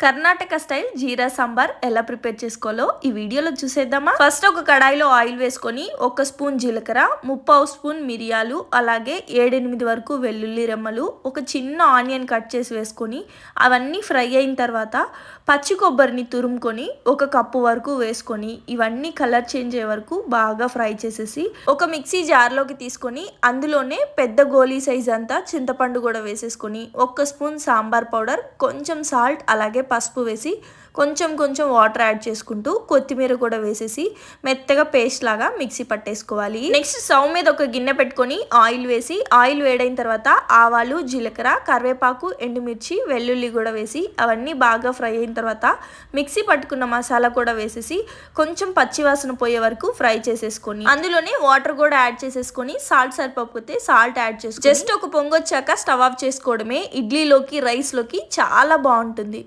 Karnataka style జీరా సాంబార్ ఎలా prepare చేసుకోవాలో ఈ వీడియోలో చూసేద్దామా. ఫస్ట్ ఒక కడాయిలో ఆయిల్ వేసుకొని 1 స్పూన్ జీలకర్ర, 3/4 స్పూన్ మిరియాలు, అలాగే 7-8 వరకు వెల్లుల్లి రెమ్మలు, ఒక చిన్న ఆనియన్ కట్ చేసి వేసుకొని అవన్నీ ఫ్రై అయిన తర్వాత పచ్చి కొబ్బరిని తురుముకొని 1 కప్పు వరకు వేసుకొని ఇవన్నీ కలర్ చేంజ్ అయ్యే వరకు బాగా ఫ్రై చేసేసి ఒక మిక్సీ జార్లోకి తీసుకొని అందులోనే పెద్ద గోలీ సైజ్ అంతా చింతపండు కూడా వేసేసుకొని 1 స్పూన్ సాంబార్ పౌడర్, కొంచెం సాల్ట్, అలాగే పసుపు వేసి కొంచెం వాటర్ యాడ్ చేసుకుంటూ కొత్తిమీర కూడా వేసేసి మెత్తగా పేస్ట్ లాగా మిక్సీ పట్టేసుకోవాలి. నెక్స్ట్ స్టవ్ మీద ఒక గిన్నె పెట్టుకొని ఆయిల్ వేసి ఆయిల్ వేడైన తర్వాత ఆవాలు, జీలకర్ర, కరివేపాకు, ఎండుమిర్చి, వెల్లుల్లి కూడా వేసి అవన్నీ బాగా ఫ్రై అయిన తర్వాత మిక్సీ పట్టుకున్న మసాలా కూడా వేసేసి కొంచెం పచ్చివాసన పోయే వరకు ఫ్రై చేసేసుకొని అందులోనే వాటర్ కూడా యాడ్ చేసేసుకొని సాల్ట్ సరిపోతే సాల్ట్ యాడ్ చేసుకొని జస్ట్ ఒక పొంగొచ్చాక స్టవ్ ఆఫ్ చేసుకోవడమే. ఇడ్లీలోకి, రైస్లోకి చాలా బాగుంటుంది.